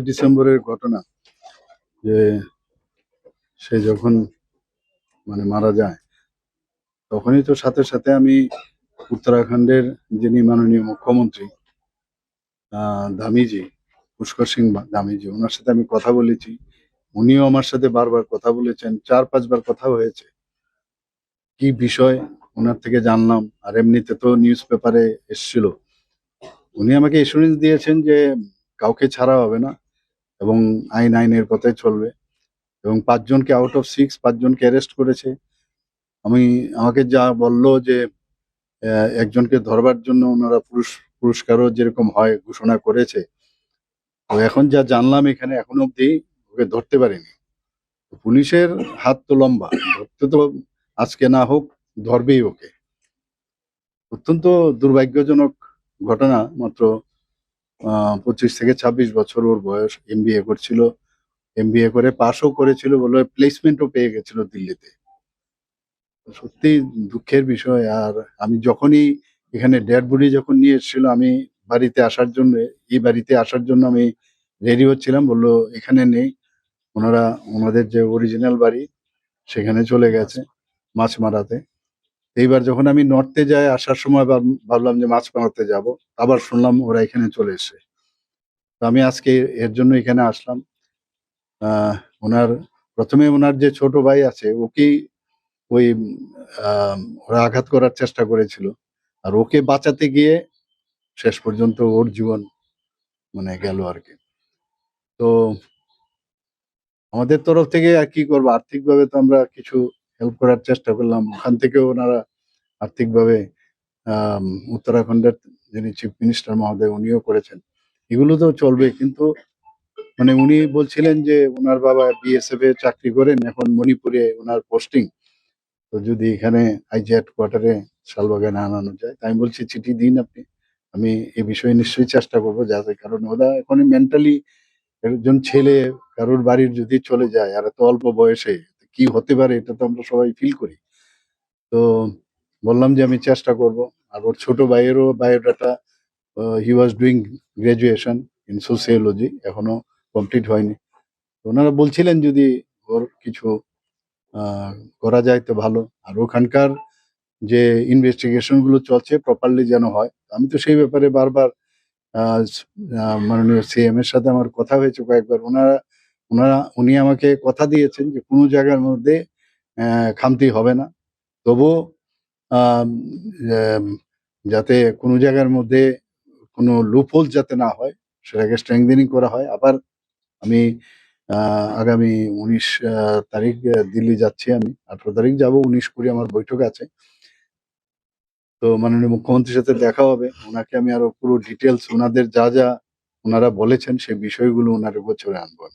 ডিসেম্বরের ঘটনা যে সে যখন মারা যায়, তখনই তো সাথে সাথে আমি উত্তরাখণ্ডের যিনি মাননীয় মুখ্যমন্ত্রী ধামিজি, পুষ্কর সিং ধামিজি, ওনার সাথে আমি কথা বলেছি। উনিও আমার সাথে বারবার কথা বলেছেন, 4-5 বার কথা হয়েছে। কি বিষয় ওনার থেকে জানলাম, আর এমনিতে তো নিউজ পেপারে এসেছিল। উনি আমাকে এসুরেন্স দিয়েছেন যে কাউকে ছাড়া হবে না এবং আইন আইনের পথে চলবে, এবং 5 জনকে আউট অফ 6 5 জনকে অ্যারেস্ট করেছে। আমাকে যা বললো যে একজনকে ধরবার জন্য ওনারা পুরস্কারও যেরকম হয় ঘোষণা করেছে। তো এখন যা জানলাম, এখানে এখনো অব্দি ওকে ধরতে পারেনি। পুলিশের হাত তো লম্বা, ধরতে তো আজকে না হোক ধরবেই ওকে। অত্যন্ত দুর্ভাগ্যজনক ঘটনা। মাত্র 25 থেকে 26 বছর ওর বয়স। এমবিএ করছিল, এমবিএ করে পাশও করেছিল, বলে প্লেসমেন্টও পেয়ে গেছিল দিল্লিতে। সত্যি দুঃখের বিষয়। আর আমি যখনই এখানে ডেড বডি যখন নিয়ে এসেছিল, আমি এই বাড়িতে আসার জন্য আমি রেডি হচ্ছিলাম, বললো এখানে নেই, ওনারা ওনাদের যে অরিজিনাল বাড়ি সেখানে চলে গেছে মাছমারাতে। এইবার যখন আমি নর্থে যাই, আসার সময় ভাবলাম যে মাছমারাতে যাব, আবার শুনলাম ওরা এখানে চলে এসে। তো আমি আজকে এর জন্য এখানে আসলাম। আহ ওনার প্রথমে ওনার যে ছোট ভাই আছে, ওকেই ওই ওরা আঘাত করার চেষ্টা করেছিল, আর ওকে বাঁচাতে গিয়ে শেষ পর্যন্ত ওর জীবন গেল আর কি। তো আমাদের তরফ থেকে আর কি করবো, আর্থিকভাবে তো আমরা কিছু হেল্প করার চেষ্টা করলাম। ওখান থেকেও ওনারা আর্থিকভাবে উত্তরাখণ্ডের যিনি চিফ মিনিস্টার মহোদয়, উনিও করেছেন। এগুলো তো চলবে, কিন্তু উনি বলছিলেন যে ওনার বাবা বিএসএফ এ চাকরি করেন, এখন মণিপুরে ওনার পোস্টিং। তো যদি এখানে আইজি হেডকোয়ার্টারে শালবাগানে আনানো যায়, তাই আমি বলছি চিঠি দিন আপনি, আমি এ বিষয়ে নিশ্চয়ই চেষ্টা করবো। যাতে, কারণ ওরা এখন মেন্টালি, একজন ছেলে কারোর বাড়ির যদি চলে যায় আর এত অল্প বয়সে, কি হতে পারে এটা তো আমরা সবাই ফিল করি। তো বললাম যে আমি চেষ্টা করব। আর ওর ছোট ভাইয়েরও biodata, he was doing graduation in sociology, এখনো কমপ্লিট হয়নি। তো ওনারা বলছিলেন যদি ওর কিছু আহ, করা যায় তো ভালো। আর ওখানকার যে ইনভেস্টিগেশন গুলো চলছে প্রপারলি যেন হয়। আমি তো সেই ব্যাপারে বারবার মাননীয় সিএম এর সাথে আমার কথা হয়েছে কয়েকবার। উনি আমাকে কথা দিয়েছেন যে কোনো জায়গার মধ্যে খামতি হবে না। তবুও আম, আম, যাতে কোনো জায়গার মধ্যে কোনো লুপহোল যাতে না হয়, সেটাকে স্ট্রেংথেনিং করা হয়। আবার আমি আগামী 19 তারিখ দিল্লি যাচ্ছি। আমি 18 তারিখ যাব, 19-20 আমার বৈঠক আছে। তো মাননীয় মুখ্যমন্ত্রীর সাথে দেখা হবে। ওনাকে আমি আরো পুরো ডিটেলস, ওনাদের যা যা ওনারা বলেছেন সেই বিষয়গুলো ওনার গোচরে আনবো।